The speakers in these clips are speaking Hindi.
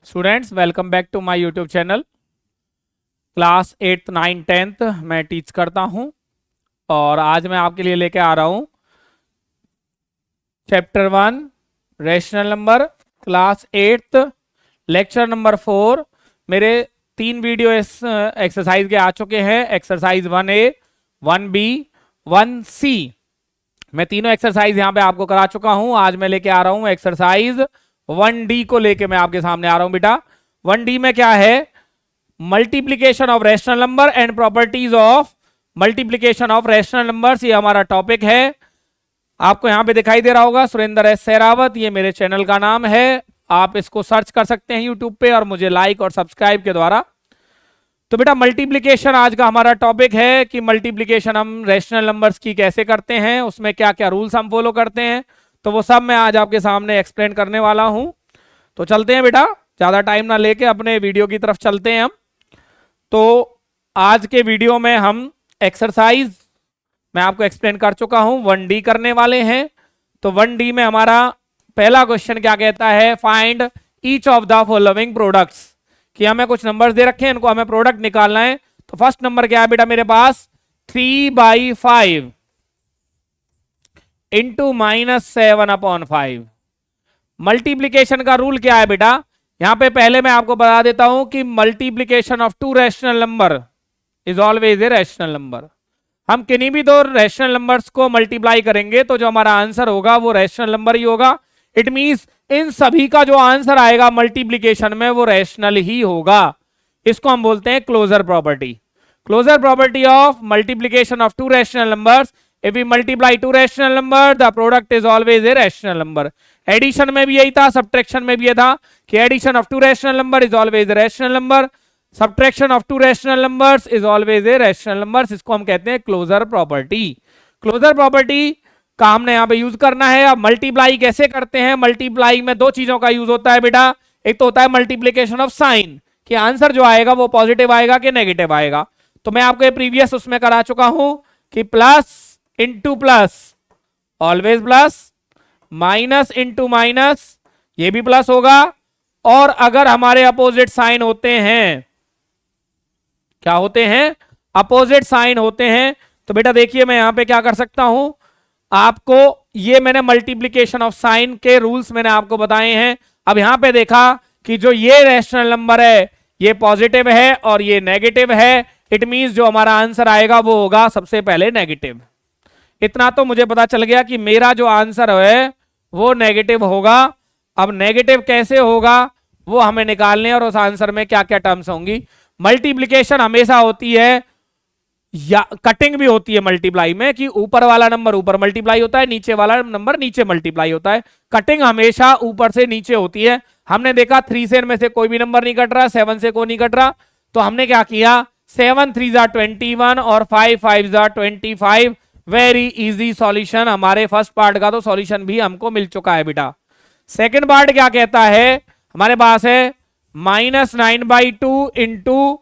Students welcome back to my YouTube channel. Class 8th 9th 10th मैं टीच करता हूं और आज मैं आपके लिए लेके आ रहा हूं chapter 1 rational number, class 8th lecture number 4। मेरे 3 वीडियो इस एक्सरसाइज के आ चुके हैं, एक्सरसाइज 1A, 1B, 1C। मैं तीनों एक्सरसाइज यहां पे आपको करा चुका हूं। आज मैं लेके आ रहा हूं एक्सरसाइज 1D को लेके मैं आपके सामने आ रहा हूं बेटा। 1D में क्या है? Multiplication of rational number and properties of multiplication of rational numbers, ये हमारा टॉपिक है। आपको यहां पे दिखाई दे रहा होगा सुरेंद्र एस सहरावत, ये मेरे चैनल का नाम है। आप इसको सर्च कर सकते हैं यूट्यूब पे और मुझे लाइक और सब्सक्राइब के द्वारा। तो बेटा मल्टीप्लीकेशन आज का हमारा टॉपिक है कि मल्टीप्लीकेशन हम रैशनल नंबर्स की कैसे करते हैं, उसमें क्या क्या रूल्स हम फॉलो करते हैं, तो वो सब मैं आज आपके सामने एक्सप्लेन करने वाला हूं। तो चलते हैं बेटा, ज्यादा टाइम ना लेके अपने वीडियो की तरफ चलते हैं हम। तो आज के वीडियो में हम एक्सरसाइज मैं आपको एक्सप्लेन कर चुका हूं, 1D करने वाले हैं। तो 1D में हमारा पहला क्वेश्चन क्या कहता है? Find each of the following products, कि हमें कुछ नंबर्स दे रखे हैं, इनको हमें प्रोडक्ट निकालना है। तो फर्स्ट नंबर क्या है बेटा मेरे पास? 3/5 इंटू -7/5। मल्टीप्लीकेशन का रूल क्या है बेटा? यहां पे पहले मैं आपको बता देता हूं कि multiplication of two rational number is always a rational number. हम किन्हीं भी दो रैशनल नंबर्स को मल्टीप्लाई करेंगे तो जो हमारा आंसर होगा वो रैशनल नंबर ही होगा। इट मींस इन सभी का जो आंसर आएगा मल्टीप्लीकेशन में वो रैशनल ही होगा। इसको हम बोलते हैं closure property. Closure property of multiplication of two rational numbers, if we multiply two rational number the product is always a rational number। Addition में भी यही था, सब्ट्रैक्शन में भी ये था कि addition of two rational number is always a rational number, subtraction of two rational numbers is always a rational numbers. इसको हम कहते हैं क्लोजर प्रॉपर्टी। क्लोजर प्रॉपर्टी का हमने यहाँ पे यूज करना है। अब मल्टीप्लाई कैसे करते हैं? मल्टीप्लाई में दो चीजों का यूज होता है बेटा। एक तो होता है मल्टीप्लीकेशन ऑफ साइन, कि आंसर जो आएगा वो पॉजिटिव आएगा कि नेगेटिव आएगा। तो मैं आपको प्रीवियस उसमें करा चुका हूं कि plus into plus always plus, minus into minus ये भी प्लस होगा। और अगर हमारे अपोजिट साइन होते हैं, क्या होते हैं? अपोजिट साइन होते हैं। तो बेटा देखिए मैं यहां पे क्या कर सकता हूं, आपको ये मैंने मल्टीप्लीकेशन ऑफ साइन के रूल्स मैंने आपको बताए हैं। अब यहां पे देखा कि जो ये रैशनल नंबर है ये पॉजिटिव है और ये नेगेटिव है। इट मींस जो हमारा आंसर आएगा वो होगा सबसे पहले नेगेटिव। इतना तो मुझे पता चल गया कि मेरा जो आंसर है वो नेगेटिव होगा। अब नेगेटिव कैसे होगा वो हमें निकालने, और उस आंसर में क्या क्या टर्म्स होंगी। मल्टीप्लिकेशन हमेशा होती है या कटिंग भी होती है मल्टीप्लाई में, कि ऊपर वाला नंबर ऊपर मल्टीप्लाई होता है, नीचे वाला नंबर नीचे मल्टीप्लाई होता है। कटिंग हमेशा ऊपर से नीचे होती है। हमने देखा 3 से इनमें से कोई भी नंबर नहीं कट रहा, 7 से कोई नहीं कट रहा, तो हमने क्या किया, 7 3 21 और 5 5 25। Very easy solution. हमारे फर्स्ट पार्ट का तो सॉल्यूशन भी हमको मिल चुका है बेटा। सेकंड पार्ट क्या कहता है? हमारे पास है -9/2 इंटू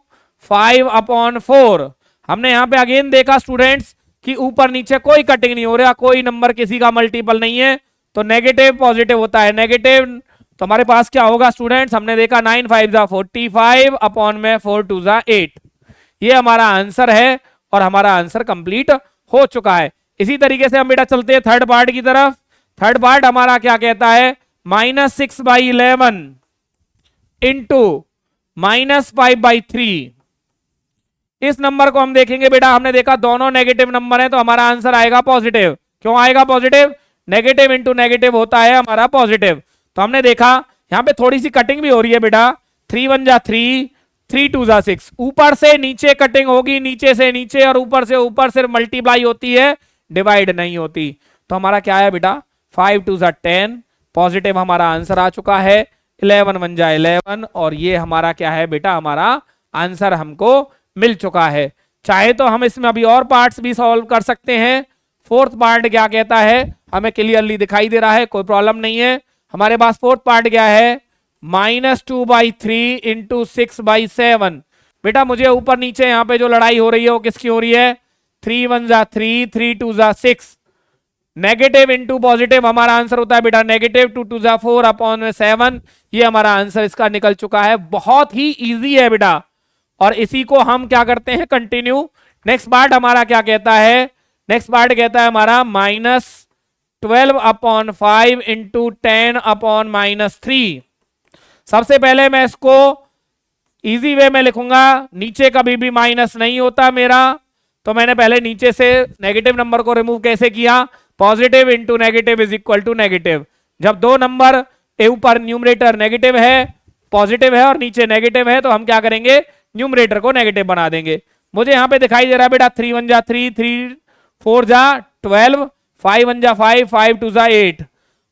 5/4। हमने यहां पे अगेन देखा स्टूडेंट्स कि ऊपर नीचे कोई कटिंग नहीं हो रहा, कोई नंबर किसी का मल्टीपल नहीं है, तो नेगेटिव पॉजिटिव होता है नेगेटिव। तो हमारे पास क्या होगा स्टूडेंट्स? हमने देखा 9 5 45 अपॉन में 4 2 8। ये हमारा आंसर है और हमारा आंसर कंप्लीट हो चुका है। इसी तरीके से हम बेटा चलते हैं थर्ड पार्ट की तरफ। थर्ड पार्ट हमारा क्या कहता है? -6/11 इंटू -5/3। इस नंबर को हम देखेंगे बेटा, हमने देखा दोनों नेगेटिव नंबर हैं तो हमारा आंसर आएगा पॉजिटिव। क्यों आएगा पॉजिटिव? नेगेटिव इंटू नेगेटिव होता है हमारा पॉजिटिव। तो हमने देखा यहां पे थोड़ी सी कटिंग भी हो रही है बेटा। 3 1 3, 3 2 6। ऊपर से नीचे कटिंग होगी, नीचे से नीचे, और ऊपर से ऊपर सिर्फ मल्टीप्लाई होती है, डिवाइड नहीं होती। तो हमारा क्या है बेटा? 5 2 10, पॉजिटिव हमारा आंसर आ चुका है। 11 1 11, और ये हमारा क्या है बेटा? हमारा आंसर हमको मिल चुका है। चाहे तो हम इसमें अभी और पार्ट्स भी सॉल्व कर सकते हैं। फोर्थ पार्ट क्या कहता है? हमें क्लियरली दिखाई दे रहा है, कोई प्रॉब्लम नहीं है। हमारे पास फोर्थ पार्ट क्या है? -2/3 इंटू 6/7। बेटा मुझे ऊपर नीचे यहाँ पे जो लड़ाई हो रही है वो किसकी हो रही है? 3 1 3, 3 2 6। नेगेटिव इंटू पॉजिटिव हमारा आंसर होता है बेटा नेगेटिव, 2 2 जा 4 अपॉन में 7। ये हमारा आंसर इसका निकल चुका है। बहुत ही इजी है बेटा, और इसी को हम क्या करते हैं कंटिन्यू। नेक्स्ट पार्ट हमारा क्या कहता है, नेक्स्ट पार्ट कहता है हमारा -12 अपॉन 5 इंटू 10 अपॉन -3। सबसे पहले मैं इसको इजी वे में लिखूंगा, नीचे कभी भी माइनस नहीं होता मेरा, तो मैंने पहले नीचे से नेगेटिव नंबर को रिमूव कैसे किया, positive into negative is equal to negative. जब दो नंबर ऊपर न्यूमरेटर नेगेटिव है, पॉजिटिव है और नीचे नेगेटिव है, तो हम क्या करेंगे, न्यूमरेटर को नेगेटिव बना देंगे। मुझे यहां पे दिखाई दे रहा है बेटा 3 1 जा 3, 3 4 जा 12, 5 1 जा 5, 5 2 जा 8।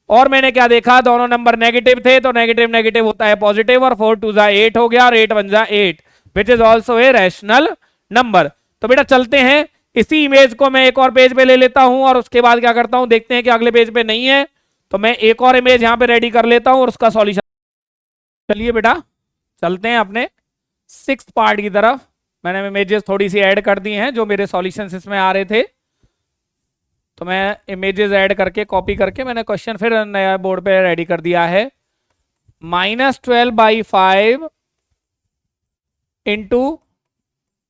और मैंने क्या देखा, दोनों नंबर नेगेटिव थे, तो नेगेटिव नेगेटिव होता है पॉजिटिव, और 4 2 जा 8 हो गया, और 8 1 जा 8 which is also a rational number. तो बेटा चलते हैं, इसी इमेज को मैं एक और पेज पे ले लेता हूं, और उसके बाद क्या करता हूं, देखते हैं कि अगले पेज पे नहीं है, तो मैं एक और इमेज यहां पे रेडी कर लेता हूं और उसका सॉल्यूशन। चलिए बेटा चलते हैं अपने 6th पार्ट की तरफ। मैंने इमेजेस थोड़ी सी ऐड कर दी हैं जो मेरे सॉल्यूशंस इसमें आ रहे थे, तो मैं इमेजेस ऐड करके कॉपी करके मैंने क्वेश्चन फिर नया बोर्ड पे रेडी कर दिया है। -12/5 इंटू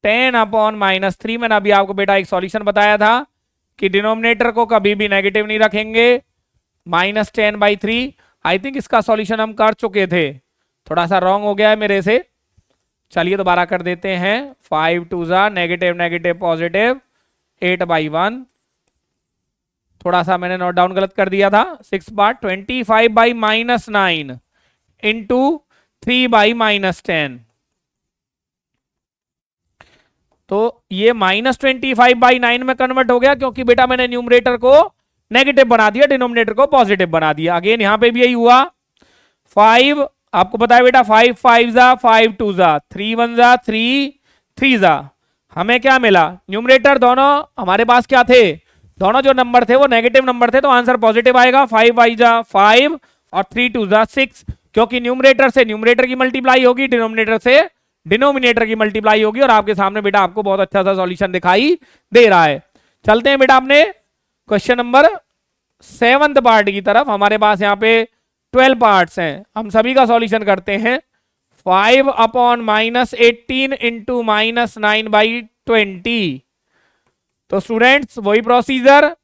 10 अपॉन -3। मैंने अभी आपको बेटा एक सॉल्यूशन बताया था कि डिनोमिनेटर को कभी भी नेगेटिव नहीं रखेंगे। -10/3, आई थिंक इसका सॉल्यूशन हम कर चुके थे, थोड़ा सा रॉन्ग हो गया है मेरे से। चलिए दोबारा कर देते हैं। 5 2 जा नेगेटिव नेगेटिव पॉजिटिव, 8/1, थोड़ा सा मैंने नोट डाउन गलत कर दिया था। 6 बार 25/-9 इंटू 3/-10, तो ये -25/9 में कन्वर्ट हो गया, क्योंकि बेटा मैंने न्यूमरेटर को नेगेटिव बना दिया, डिनोमिनेटर को पॉजिटिव बना दिया। अगेन यहां पे भी यही हुआ। 5 आपको पता है बेटा 5 5 जा 5 2 जा 3 1 जा 3 3 जा, हमें क्या मिला, न्यूमरेटर दोनों हमारे पास क्या थे, दोनों जो नंबर थे वो नेगेटिव नंबर थे, तो आंसर पॉजिटिव आएगा। 5 5 जा 5 और 3 2 जा 6, क्योंकि न्यूमरेटर से न्यूमरेटर की मल्टीप्लाई होगी, डिनोमिनेटर से डिनोमिनेटर की मल्टीप्लाई होगी, और आपके सामने बेटा आपको बहुत अच्छा सा सॉल्यूशन दिखाई दे रहा है। चलते हैं बेटा अपने क्वेश्चन नंबर 7th पार्ट की तरफ। हमारे पास यहाँ पे 12 पार्ट्स हैं, हम सभी का सॉल्यूशन करते हैं। 5 अपॉन -18 इंटू -9/20। तो स्टूडेंट्स वही प्रोसीजर,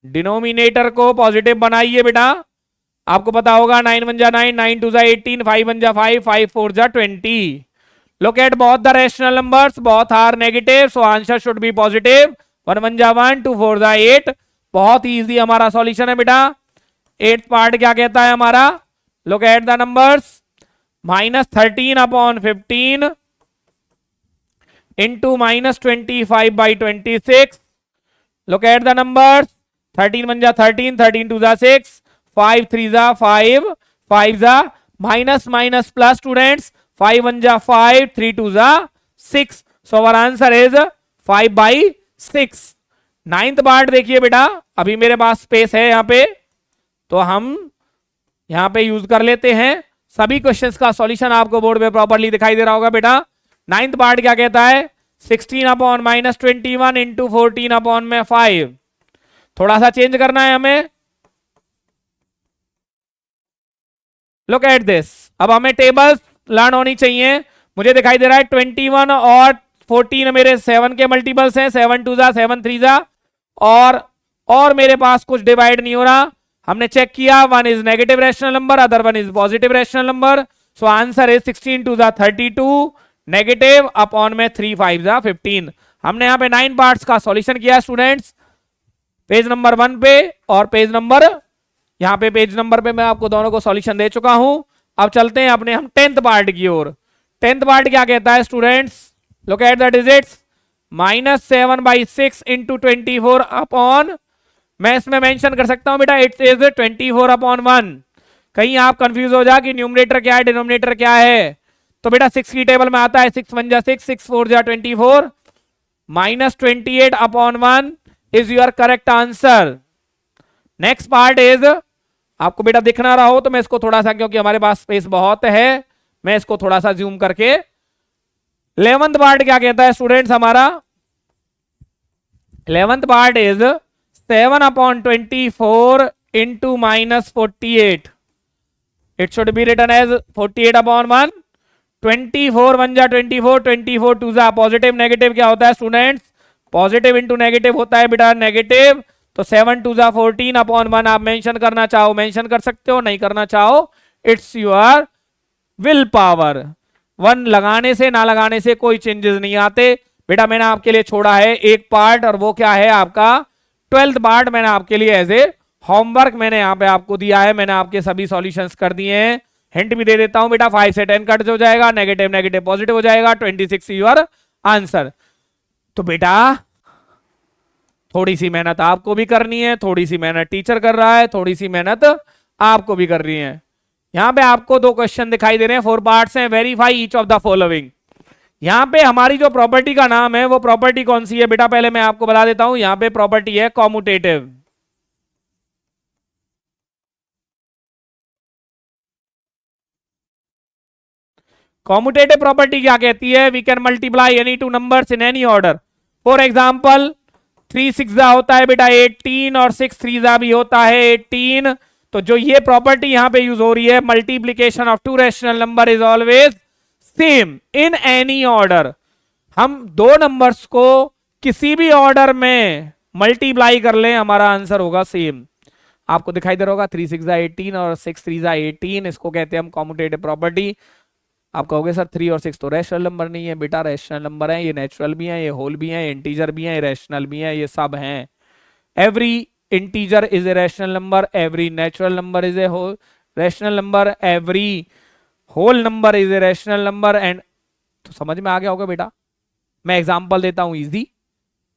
डिनोमिनेटर को पॉजिटिव बनाइए बेटा, आपको पता होगा 9 1 जा 9, 9 2 जा 18, 5 1 जा 5, 5 4 जा 20। Look at both the rational numbers, both are negative, so answer should be positive। 1 1 जा 1, 2 4 जा 8। बहुत ही इजी हमारा सॉल्यूशन है बेटा। 8th पार्ट क्या कहता है हमारा, look at the numbers, -13 upon 15 into -25/26। Look at the numbers, 13 1 जा 13, 13 2 जा 6, 5 3 जा 5, 5 जा माइनस माइनस प्लस स्टूडेंट्स, 5 1 जा 5, 3 2 जा 6, so our answer is 5/6। 9th part देखिए बेटा, अभी मेरे पास स्पेस है यहाँ पे, तो हम यहां पे यूज कर लेते हैं। सभी क्वेश्चंस का सॉल्यूशन आपको बोर्ड पे प्रॉपर्ली दिखाई दे रहा होगा बेटा। 9th पार्ट क्या कहता है, 16 अपॉन -21 इंटू 14 अपॉन में 5। थोड़ा सा चेंज करना है हमें। लुक एट दिस, अब हमें टेबल्स लर्न होनी चाहिए। मुझे दिखाई दे रहा है 21 और 14 मेरे 7 के मल्टीपल्स हैं, 7 2 जा 7 3 जा, और मेरे पास कुछ डिवाइड नहीं हो रहा। हमने चेक किया, one is negative rational number, other one is positive rational number, so answer is 16 2 जा 32 नेगेटिव अपॉन में 3 5 जा 15। हमने यहाँ पे 9 पार्ट्स का सॉल्यूशन किया स्टूडेंट्स, पेज नंबर 1 पे और पेज नंबर, यहाँ पे पेज नंबर पे मैं आपको दोनों को सॉल्यूशन दे चुका हूं। अब चलते हैं अपने हम 10th पार्ट की ओर। 10th पार्ट क्या कहता है students, look at the digits, -7/6 into 24 upon, मैं इसमें मेंशन कर सकता हूं बेटा, इट इज 24 अपॉन 1। कहीं आप कंफ्यूज हो जा कि न्यूमरेटर क्या है डिनोमिनेटर क्या है, तो बेटा 6 की टेबल में आता है 6 1 जा 6, 6 4 जा 24, -28 upon 1 is your correct answer. Next part is, आपको बेटा दिख ना रहा हो तो मैं इसको थोड़ा सा, क्योंकि हमारे पास स्पेस बहुत है, मैं इसको थोड़ा सा जूम करके, 11th पार्ट क्या कहता है स्टूडेंट्स हमारा, 11th part is 7/24 into -48. It should be written as 48/1. 24 1 जा 24, 24 2 जा पॉजिटिव नेगेटिव क्या होता है स्टूडेंट्स? पॉजिटिव इंटू नेगेटिव होता है बेटा नेगेटिव। तो 7 2 जा 14/1 आप मेंशन करना चाहो मेंशन कर सकते हो, नहीं करना चाहो इट्स योर विल पावर। 1 लगाने से ना लगाने से कोई चेंजेस नहीं आते बेटा। मैंने आपके लिए छोड़ा है एक पार्ट और वो क्या है आपका 12th पार्ट। मैंने आपके लिए एज ए होमवर्क मैंने यहाँ पे आपको दिया है। मैंने आपके सभी सॉल्यूशंस कर दिए हैं। हिंट भी दे देता हूं बेटा 5 से 10 कट हो जाएगा, नेगेटिव नेगेटिव पॉजिटिव हो जाएगा, 26 योर आंसर। तो बेटा थोड़ी सी मेहनत आपको भी करनी है, थोड़ी सी मेहनत टीचर कर रहा है, थोड़ी सी मेहनत आपको भी करनी है। यहां पे आपको 2 क्वेश्चन दिखाई दे रहे हैं, 4 पार्ट्स हैं। Verify each of the following. यहां पे हमारी जो प्रॉपर्टी का नाम है वो प्रॉपर्टी कौन सी है बेटा? पहले मैं आपको बता देता हूं। यहां पे प्रॉपर्टी है कॉम्यूटेटिव। कॉम्यूटेटिव प्रॉपर्टी क्या कहती है? We can multiply any 2 numbers in any order. For example 3 6 होता है बेटा 18 और 6 3 भी होता है 18। तो जो ये प्रॉपर्टी यहां पे यूज हो रही है, multiplication of 2 rational number is always same in any order. हम 2 नंबर्स को किसी भी ऑर्डर में मल्टीप्लाई कर लें हमारा आंसर होगा सेम। आपको दिखाई दे रहा होगा 3 6 18 और 6 3 18, इसको कहते हैं हम कॉम्यूटेटिव प्रॉपर्टी। आप कहोगे सर 3 और 6 तो रैशनल नंबर नहीं है बेटा, रैशनल नंबर है, ये नेचुरल भी है, ये होल भी है, इंटीजर भी है, रैशनल भी है, ये सब हैं। Every integer is a rational number, every natural number is a whole rational number, every whole number is a rational number. And तो समझ में आ गया होगा बेटा। मैं एग्जांपल देता हूं इजी,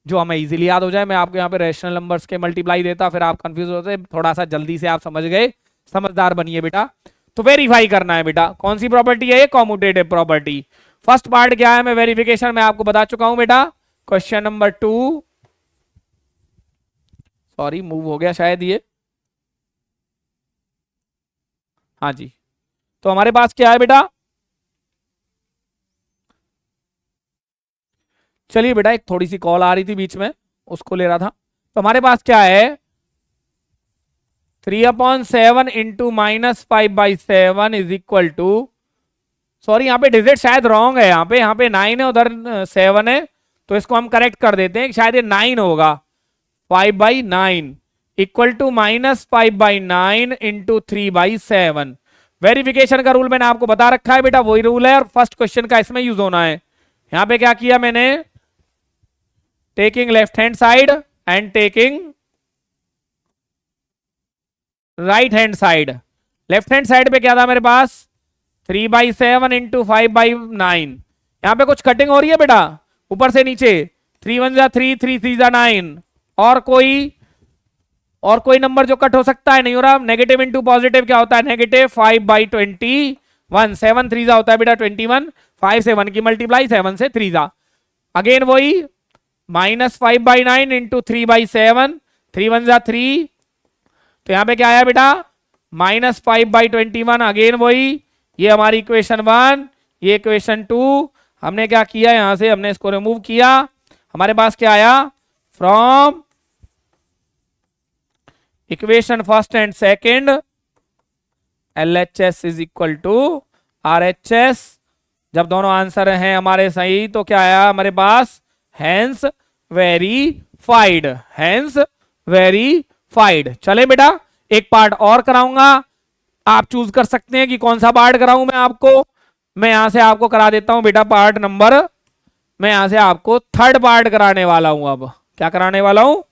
जो हमें इजीली याद हो जाए। मैं आपको यहाँ पे रैशनल नंबर्स के मल्टीप्लाई देता, फिर आप कंफ्यूज होते, थोड़ा सा जल्दी से आप समझ गए। समझदार बनिए बेटा। तो वेरीफाई करना है बेटा, कौन सी प्रॉपर्टी है ये? Commutative property. फर्स्ट पार्ट क्या है? मैं वेरिफिकेशन में आपको बता चुका हूं बेटा। क्वेश्चन नंबर 2, सॉरी मूव हो गया शायद ये, हाँ जी। तो हमारे पास क्या है बेटा? चलिए बेटा, एक थोड़ी सी कॉल आ रही थी बीच में, उसको ले रहा था। तो हमारे पास क्या है? 3/7 into -5/7 is equal to, sorry यहाँ पे डिजिट शायद रॉन्ग है। यहाँ पे 9 है, उधर 7 है, तो इसको हम करेक्ट कर देते हैं। शायद ये 9 होगा। 5/9 इक्वल टू -5/9 इंटू 3/7। वेरिफिकेशन का रूल मैंने आपको बता रखा है बेटा, वही रूल है और फर्स्ट क्वेश्चन का इसमें यूज होना है। यहां पे क्या किया मैंने? Taking left hand side and taking right hand side. Left hand side पे क्या था मेरे पास? 3/7 इंटू 5/9। यहां पे कुछ कटिंग हो रही है बेटा, ऊपर से नीचे। 3 1 जा 3, 3 3 जा 9। और कोई नंबर जो कट हो सकता है? नहीं हो रहा। नेगेटिव इंटू पॉजिटिव क्या होता है? नेगेटिव। 5/21। 7 3 जा होता है बेटा 21। 5 से 1 की मल्टीप्लाई, 7 से 3 जा। अगेन वही -5/9 इंटू 3/7। 3 1 जा 3। तो यहां पे क्या आया बेटा? -5/21। अगेन वही, ये हमारी इक्वेशन 1, ये इक्वेशन 2। हमने क्या किया? यहां से हमने इसको रिमूव किया। हमारे पास क्या आया? From equation first and second LHS is equal to RHS। जब दोनों आंसर हैं हमारे सही तो क्या आया हमारे पास? Hence verified, hence verified. चले बेटा, एक पार्ट और कराऊंगा, आप चूज कर सकते हैं कि कौन सा पार्ट कराऊं मैं आपको। मैं यहां से आपको करा देता हूं बेटा पार्ट नंबर, मैं यहां से आपको थर्ड पार्ट कराने वाला हूं। अब क्या कराने वाला हूं?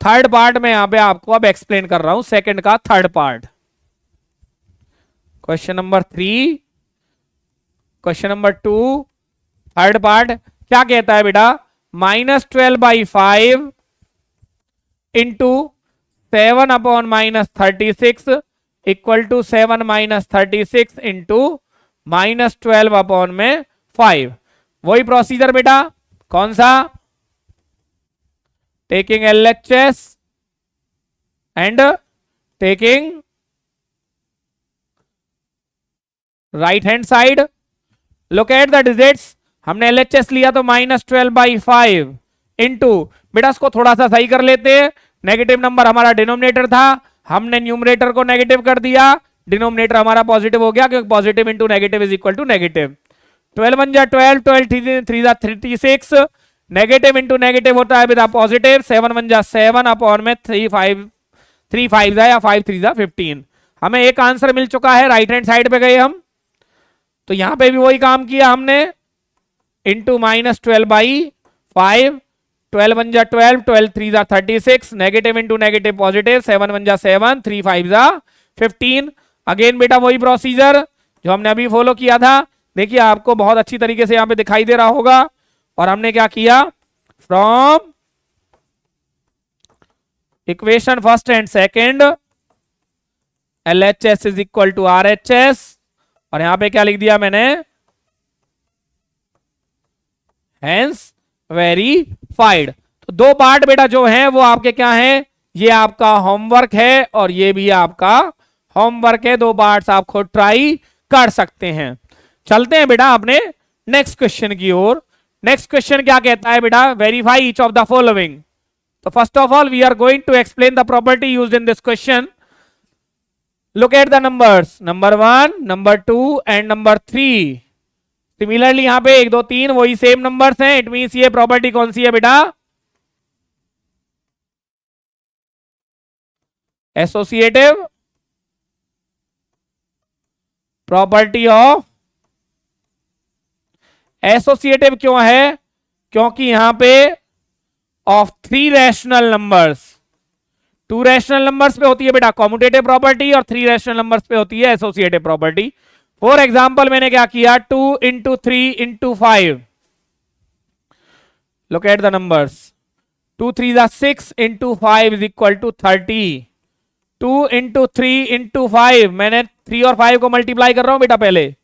थर्ड पार्ट में यहां पे आपको अब एक्सप्लेन कर रहा हूं, सेकंड का third part. Question number 3, question number 2 third part क्या कहता है बेटा? -12/5 इंटू 7/-36 इक्वल टू 7 -36 इंटू -12/5। वही प्रोसीजर बेटा, कौन सा? Taking LHS and taking right hand side. Look at the digits. हमने LHS लिया तो -12/5 इंटू बेटा इसको थोड़ा सा सही कर लेते हैं। नेगेटिव नंबर हमारा डिनोमिनेटर था, हमने न्यूमरेटर को नेगेटिव कर दिया, डिनोमिनेटर हमारा पॉजिटिव हो गया, क्योंकि positive into negative is equal to negative. 12 1 जा 12, 12 3 जा 36, नेगेटिव इंटू नेगेटिव होता है बेटा पॉजिटिव, 7 1 जा 7 अपॉन में 3 5 जा या 5 3 जा 15। हमें एक आंसर मिल चुका है, राइट हैंड साइड पे गए हम, तो यहां पे भी वही काम किया हमने, इंटू -12/5, 12 1 जा 12, 12 3 जा 36, नेगेटिव इंटू नेगेटिव पॉजिटिव, 7 1 जा 7, 3 5 जा 15। अगेन बेटा वही प्रोसीजर जो हमने अभी फॉलो किया था, देखिए आपको बहुत अच्छी तरीके से यहां पे दिखाई दे रहा होगा। और हमने क्या किया, from equation first and second LHS is equal to RHS, और यहां पे क्या लिख दिया मैंने, हेंस वेरीफाइड। तो दो पार्ट बेटा जो हैं वो आपके क्या हैं, ये आपका होमवर्क है और ये भी आपका होमवर्क है, दो पार्ट्स आप खुद ट्राई कर सकते हैं। चलते हैं बेटा अपने नेक्स्ट क्वेश्चन की ओर। नेक्स्ट क्वेश्चन क्या कहता है बेटा, verify each of the following. तो first of all we are going to explain the property used in this question. Look at the numbers, number 1, number 2 and number 3। Similarly यहां पे 1 2 3 वही सेम नंबर्स हैं, इट मींस ये प्रॉपर्टी कौन सी है बेटा, एसोसिएटिव प्रॉपर्टी ऑफ। एसोसिएटिव क्यों है, क्योंकि यहां पे of 3 rational numbers, 2 rational numbers पे होती है बेटा कॉम्यूटेटिव प्रॉपर्टी और 3 रैशनल नंबर्स पे होती है एसोसिएटिव प्रॉपर्टी। फॉर एग्जाम्पल मैंने क्या किया, 2 into 3 into 5, look at the numbers, 2 3 जा 6 into 5 is equal to 30। 2 into 3 into 5, मैंने 3 और 5 को मल्टीप्लाई कर रहा हूं बेटा पहले,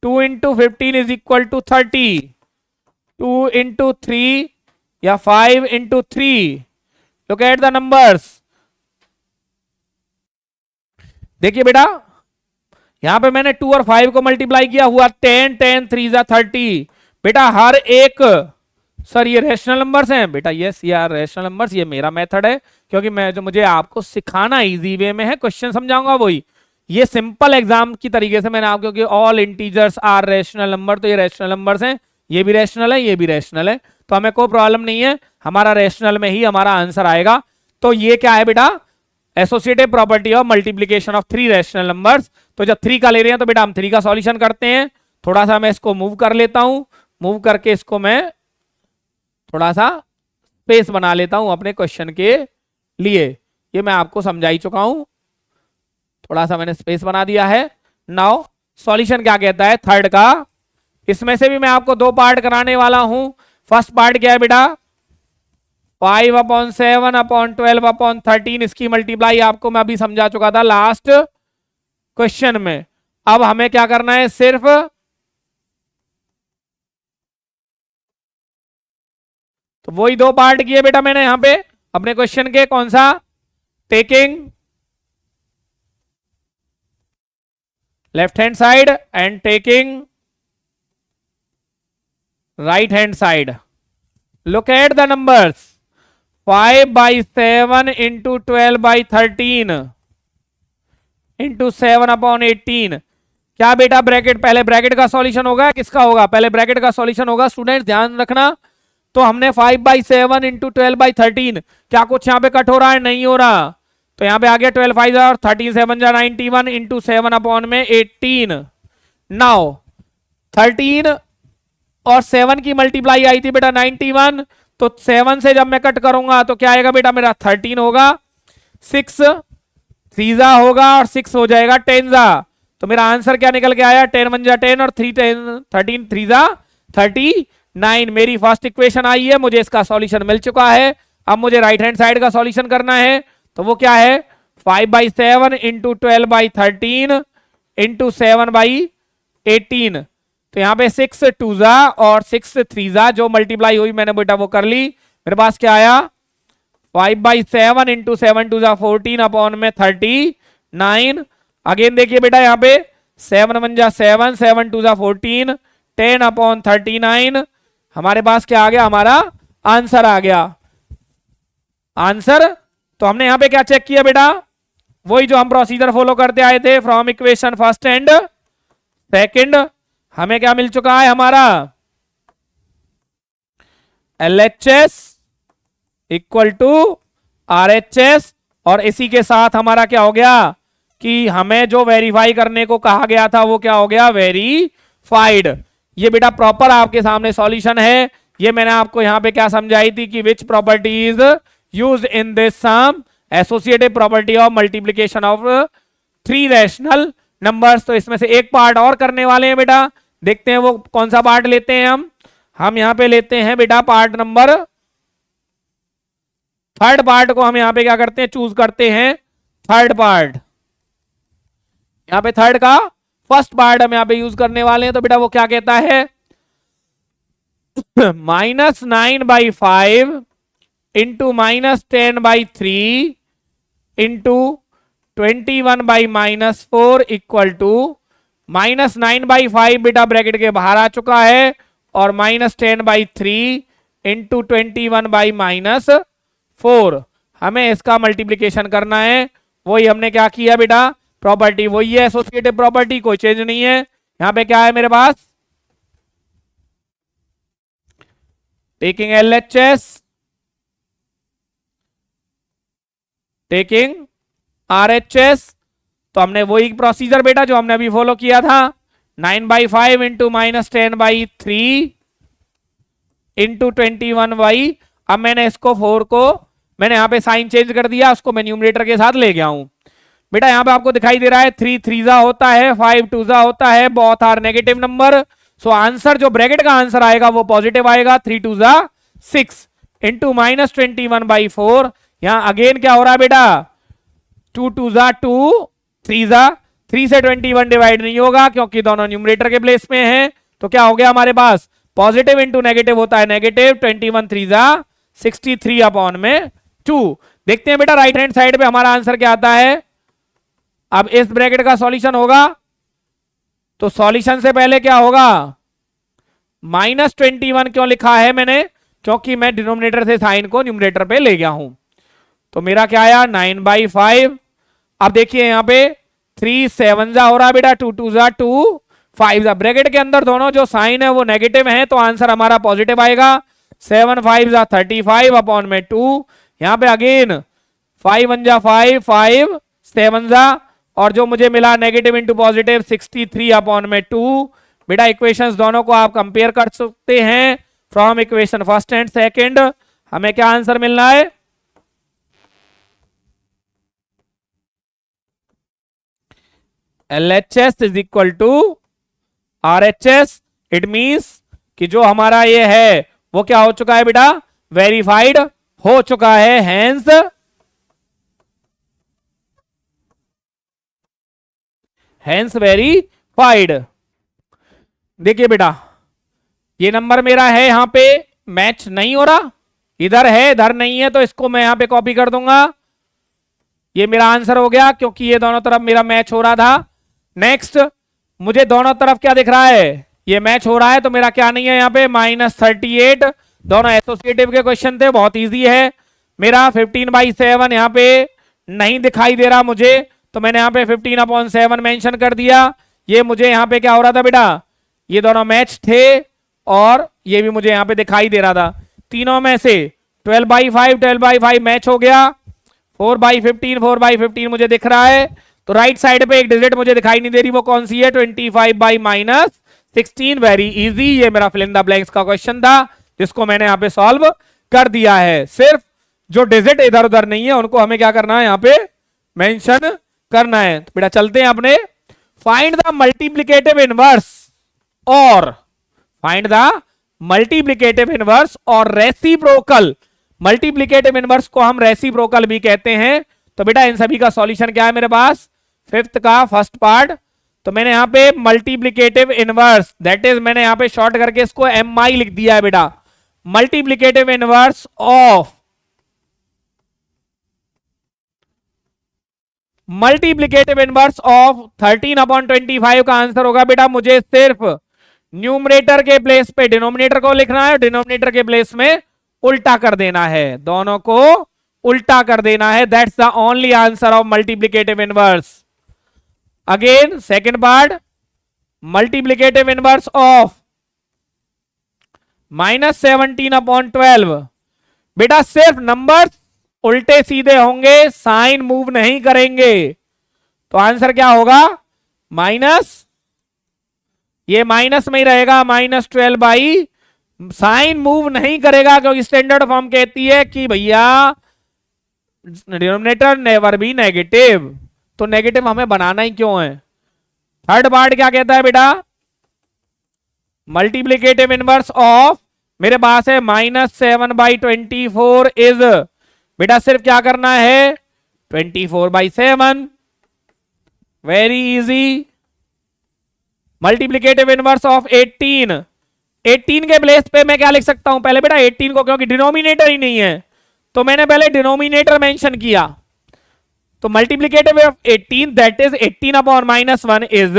2 into 15 is equal to 30। 2 into 3 या 5 into 3, look at the numbers. देखिए बेटा यहां पे मैंने 2 और 5 को मल्टीप्लाई किया, हुआ 10, 10 3 जा 30। बेटा हर एक, सर ये रैशनल नंबर्स हैं बेटा, यस यार रैशनल नंबर्स, ये मेरा मेथड है, क्योंकि मैं जो मुझे आपको सिखाना इजी वे में है, क्वेश्चन समझाऊंगा वही। ये सिंपल एग्जाम की तरीके से मैंने आपको, क्योंकि all integers are rational number, तो ये रैशनल नंबर्स हैं, ये भी रैशनल है, ये भी रैशनल है, तो हमें कोई प्रॉब्लम नहीं है, हमारा रैशनल में ही हमारा आंसर आएगा। तो ये क्या है बेटा, associative property of multiplication of 3 rational numbers. तो जब 3 का ले रहे हैं तो बेटा हम 3 का सॉल्यूशन करते हैं। थोड़ा सा मैं इसको मूव कर लेता हूं, मूव करके इसको मैं थोड़ा सा स्पेस बना लेता हूं अपने क्वेश्चन के लिए। ये मैं आपको समझा ही चुका हूं, थोड़ा सा मैंने स्पेस बना दिया है। नाउ सॉल्यूशन क्या कहता है थर्ड का, इसमें से भी मैं आपको 2 पार्ट कराने वाला हूं। फर्स्ट पार्ट क्या है बेटा, 5/7/12/13, इसकी मल्टीप्लाई आपको मैं अभी समझा चुका था लास्ट क्वेश्चन में। अब हमें क्या करना है, सिर्फ तो वही 2 पार्ट किए बेटा मैंने यहां पे अपने क्वेश्चन के, कौन सा, taking left hand side and taking right hand side. Look at the numbers, 5/7 into 12/13 into 7/18। क्या बेटा ब्रैकेट, पहले ब्रैकेट का सॉल्यूशन होगा, किसका होगा, पहले ब्रैकेट का सॉल्यूशन होगा। स्टूडेंट ध्यान रखना, तो हमने 5/7 इंटू 12/13, क्या कुछ यहां पे कट हो रहा है, नहीं हो रहा, तो यहां पे आ गया 12 5 और 13 7 जा 91 इंटू 7/18। नाउ 13 और 7 की मल्टीप्लाई आई थी बेटा 91, तो 7 से जब मैं कट करूंगा तो क्या आएगा बेटा मेरा 13 होगा, 6 3 जा होगा और 6 हो जाएगा 10 जा, तो मेरा आंसर क्या निकल के आया, 10 1 जा 10 और 3 10 13 3 जा 39। मेरी फर्स्ट इक्वेशन आई है, मुझे इसका सॉल्यूशन मिल चुका है। अब मुझे राइट हैंड साइड का सॉल्यूशन करना है, तो वो क्या है, 5/7 इंटू 12/13 इंटू 7/18। तो यहाँ पे 6 2 जा और 6 3 जा, जो मल्टीप्लाई हुई मैंने बेटा वो कर ली। मेरे पास क्या आया, 5/7 इंटू 7 2 जा 14 अपॉन में 39। अगेन देखिए बेटा यहाँ पे 7 1 जा 7 7 2 जा 14 10 अपॉन 39। हमारे पास क्या आ गया, हमारा आंसर आ गया। आंसर तो हमने यहां पे क्या चेक किया बेटा, वही जो हम प्रोसीजर फॉलो करते आए थे, from equation first and second हमें क्या मिल चुका है, हमारा LHS इक्वल टू RHS, और इसी के साथ हमारा क्या हो गया कि हमें जो वेरीफाई करने को कहा गया था वो क्या हो गया, वेरीफाइड। ये बेटा प्रॉपर आपके सामने सॉल्यूशन है। ये मैंने आपको यहां पे क्या समझाई थी कि which properties used in this sum, associative property of multiplication of three rational numbers. तो इसमें से एक पार्ट और करने वाले हैं बेटा, देखते हैं वो कौन सा पार्ट लेते हैं हम यहां पे लेते हैं बेटा पार्ट नंबर थर्ड पार्ट को हम यहां पे क्या करते हैं, चूज करते हैं थर्ड पार्ट। यहां पे थर्ड का फर्स्ट पार्ट हम यहां पे यूज करने वाले हैं। तो बेटा वो क्या कहता है, -9/5 इंटू -10/3 इंटू 21/-4 इक्वल टू -9/5 बेटा ब्रैकेट के बाहर आ चुका है, और -10/3 इंटू 21/-4 हमें इसका मल्टीप्लीकेशन करना है। वही हमने क्या किया बेटा, प्रॉपर्टी वही है, एसोसिएटिव प्रॉपर्टी, कोई चेंज नहीं है। यहां पे क्या है मेरे पास, टेकिंग LHS टेकिंग RHS, तो हमने वही प्रोसीजर बेटा जो हमने अभी फॉलो किया था, 9/5 इंटू -10/3 इंटू 21 अब मैंने इसको 4 को मैंने यहां पे साइन चेंज कर दिया, उसको मैं न्यूमरेटर के साथ ले गया हूं। बेटा यहां पे आपको दिखाई दे रहा है 3 3 होता है, 5 2 होता है, both are negative number. So answer जो ब्रैकेट का आंसर आएगा वो पॉजिटिव आएगा, 3 2 6 इंटू -21/4। यहां अगेन क्या हो रहा है बेटा, 2 2 2 3 से 21 डिवाइड नहीं होगा क्योंकि दोनों न्यूमरेटर के प्लेस में है। तो क्या हो गया हमारे पास, पॉजिटिव इंटू नेगेटिव होता है नेगेटिव, 21 3 63/2। देखते हैं बेटा राइट हैंड साइड पे हमारा आंसर क्या आता है। अब इस ब्रैकेट का सॉल्यूशन होगा, तो सॉल्यूशन से पहले क्या होगा, -21 क्यों लिखा है मैंने, क्योंकि मैं डिनोमिनेटर से साइन को न्यूमरेटर पे ले गया हूं। तो मेरा क्या आया 9/5। अब देखिए यहां पे 3 7 हो रहा है बेटा, 2 2 2 5 ब्रैकेट के अंदर दोनों जो साइन है वो नेगेटिव है, तो आंसर हमारा पॉजिटिव आएगा। 7 5 35/2। यहां पे अगेन 5 1 5 5 7 और जो मुझे मिला नेगेटिव इंटू पॉजिटिव 63/2। बेटा इक्वेशंस दोनों को आप कंपेयर कर सकते हैं from equation first and second. हमें क्या आंसर मिलना है, LHS is equal to RHS। It means कि जो हमारा ये है वो क्या हो चुका है बेटा, वेरीफाइड हो चुका है, हैंस वेरीफाइड। देखिए बेटा ये नंबर मेरा है यहां पे मैच नहीं हो रहा, इधर है इधर नहीं है, तो इसको मैं यहां पे कॉपी कर दूंगा। ये मेरा आंसर हो गया क्योंकि ये दोनों तरफ मेरा मैच हो रहा था। नेक्स्ट मुझे दोनों तरफ क्या दिख रहा है, ये मैच हो रहा है, तो मेरा क्या नहीं है यहाँ पे -38। दोनों एसोसिएटिव के क्वेश्चन थे, बहुत इजी है। मेरा 15/7 यहाँ पे नहीं दिखाई दे रहा मुझे, तो मैंने यहाँ पे 15/7 मेंशन कर दिया। ये मुझे यहाँ पे क्या हो रहा था बेटा, ये दोनों मैच थे और ये भी मुझे यहाँ पे दिखाई दे रहा था। तीनों में से 12/5 मैच हो गया, 4/15 मुझे दिख रहा है। तो राइट साइड पे एक डिजिट मुझे दिखाई नहीं दे रही, वो कौन सी है, 25/-16। वेरी इजी, ये मेरा फिल इन द ब्लैंक्स का क्वेश्चन था जिसको मैंने यहाँ पे सॉल्व कर दिया है। सिर्फ जो डिजिट इधर उधर नहीं है उनको हमें क्या करना है, यहाँ पे मेंशन करना है। तो बेटा चलते हैं अपने, फाइंड द मल्टीप्लिकेटिव इनवर्स और फाइंड द मल्टीप्लिकेटिव इनवर्स और रेसिप्रोकल। मल्टीप्लिकेटिव इनवर्स को हम रेसिप्रोकल भी कहते हैं। तो बेटा इन सभी का सॉल्यूशन क्या है मेरे पास, फिफ्थ का फर्स्ट पार्ट। तो मैंने यहां पे मल्टीप्लिकेटिव इनवर्स, दैट इज मैंने यहां पे शॉर्ट करके इसको MI लिख दिया है बेटा, multiplicative inverse of multiplicative inverse of 13/25 का आंसर होगा बेटा, मुझे सिर्फ न्यूमरेटर के प्लेस पे डिनोमिनेटर को लिखना है, डिनोमिनेटर के प्लेस में उल्टा कर देना है, दोनों को उल्टा कर देना है। That's the only answer of multiplicative inverse. Again second part, multiplicative inverse of -17/12। बेटा सिर्फ नंबर उल्टे सीधे होंगे, साइन मूव नहीं करेंगे, तो आंसर क्या होगा? माइनस, ये माइनस में ही रहेगा, -12 बाई, साइन मूव नहीं करेगा क्योंकि स्टैंडर्ड फॉर्म कहती है कि भैया डिनोमिनेटर नेवर बी नेगेटिव, तो नेगेटिव हमें बनाना ही क्यों है। थर्ड पार्ट क्या कहता है बेटा? मल्टीप्लिकेटिव इनवर्स ऑफ, मेरे पास है -7/24 इज, बेटा सिर्फ क्या करना है? 24/7, very easy. Multiplicative inverse of 18, 18 के प्लेस पे मैं क्या लिख सकता हूं पहले बेटा? 18 को, क्योंकि डिनोमिनेटर ही नहीं है तो मैंने पहले डिनोमिनेटर मेंशन किया, तो multiplicative of 18 that is 18/-1 is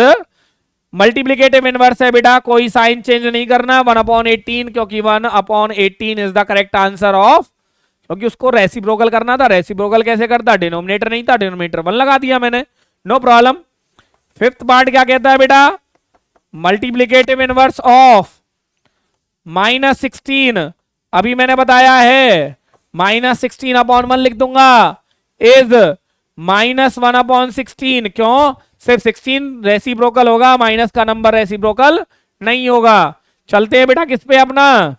multiplicative inverse है बेटा, कोई साइन चेंज नहीं करना, 1/18, क्योंकि 1/18 is the correct answer of, क्योंकि उसको रेसिप्रोकल करना था। रेसिप्रोकल कैसे करता? डिनोमिनेटर नहीं था, डिनोमिनेटर 1 लगा दिया मैंने, नो प्रॉब्लम। फिफ्थ पार्ट क्या कहता है बेटा? मल्टीप्लिकेटिव इनवर्स ऑफ -16, अभी मैंने बताया है -16/1 लिख दूंगा, इज -1/16। क्यों? सिर्फ 16 रेसिप्रोकल होगा, माइनस का नंबर रेसिप्रोकल नहीं होगा। चलते हैं बेटा किस पे? अपना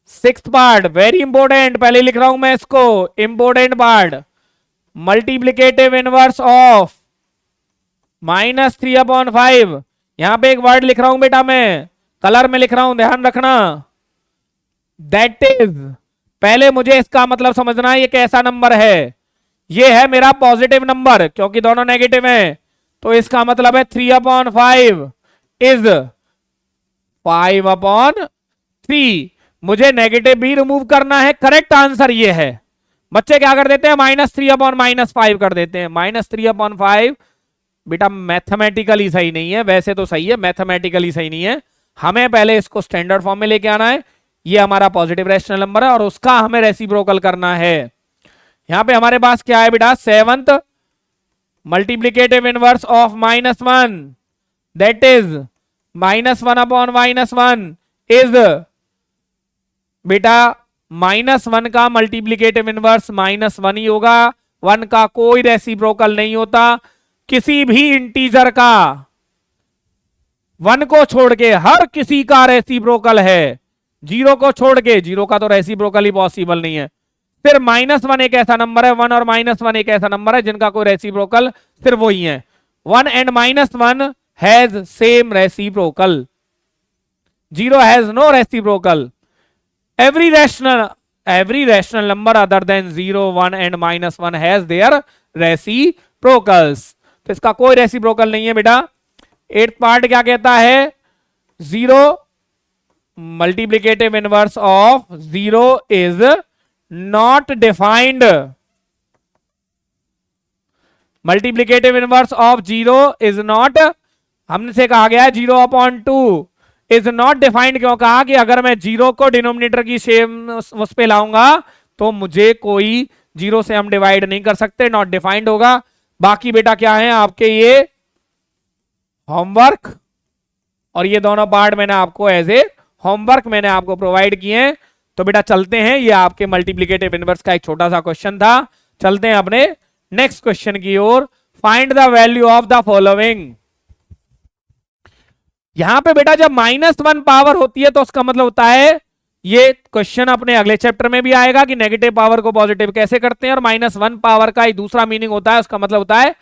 सिक्स्थ पार्ट, वेरी इंपॉर्टेंट, पहले लिख रहा हूं मैं इसको, important part, multiplicative inverse of -3/5। यहां पे एक वर्ड लिख रहा हूं बेटा, मैं कलर में लिख रहा हूं, ध्यान रखना। दैट इज, पहले मुझे इसका मतलब समझना है, ये कैसा नंबर है। ये है मेरा पॉजिटिव नंबर, क्योंकि दोनों नेगेटिव हैं, तो इसका मतलब है 3/5 इज 5/3। मुझे नेगेटिव भी रिमूव करना है, करेक्ट आंसर ये है। बच्चे क्या कर देते हैं? -3/-5 कर देते हैं। -3/5 बेटा मैथमेटिकली सही नहीं है, वैसे तो सही है, मैथमेटिकली सही नहीं है। हमें पहले इसको स्टैंडर्ड फॉर्म में लेके आना है। ये हमारा पॉजिटिव रैशनल नंबर है और उसका हमें रेसिप्रोकल करना है। यहां पे हमारे पास क्या है बेटा? Seventh multiplicative inverse of -1 that is -1/-1 is बेटा -1 का मल्टीप्लिकेटिव इनवर्स -1 ही होगा। 1 का कोई रेसिप्रोकल नहीं होता, किसी भी इंटीजर का 1 को छोड़ के हर किसी का रेसिप्रोकल है। 0 को छोड़ के, 0 का तो रेसिप्रोकल ही पॉसिबल नहीं है। फिर -1 एक ऐसा नंबर है, 1 और -1 एक ऐसा नंबर है जिनका कोई रेसिप्रोकल सिर्फ वही है। 1 and -1 has same reciprocal, 0 has no reciprocal. every rational number other than 0, 1 and -1 has their reciprocals। तो इसका कोई रेसिप्रोकल नहीं है बेटा। एट पार्ट क्या कहता है? 0 multiplicative inverse of 0 is not defined. Multiplicative inverse of 0 is not, हमसे कहा गया है 0/2 इज नॉट डिफाइंड। क्यों कहा? कि अगर मैं 0 को डिनोमिनेटर की सेम उस पे लाऊंगा तो मुझे कोई 0 से हम डिवाइड नहीं कर सकते, नॉट डिफाइंड होगा। बाकी बेटा क्या है आपके? ये होमवर्क और ये दोनों पार्ट मैंने आपको एज ए होमवर्क मैंने आपको प्रोवाइड किए हैं। तो बेटा चलते हैं, ये आपके मल्टीप्लिकेटिव इनवर्स का एक छोटा सा क्वेश्चन था। चलते हैं अपने नेक्स्ट क्वेश्चन की ओर। Find the value of the following. यहां पे बेटा जब -1 पावर होती है तो उसका मतलब होता है, ये क्वेश्चन अपने अगले चैप्टर में भी आएगा कि नेगेटिव पावर को पॉजिटिव कैसे करते हैं, और -1 पावर का एक दूसरा मीनिंग होता है, उसका मतलब होता है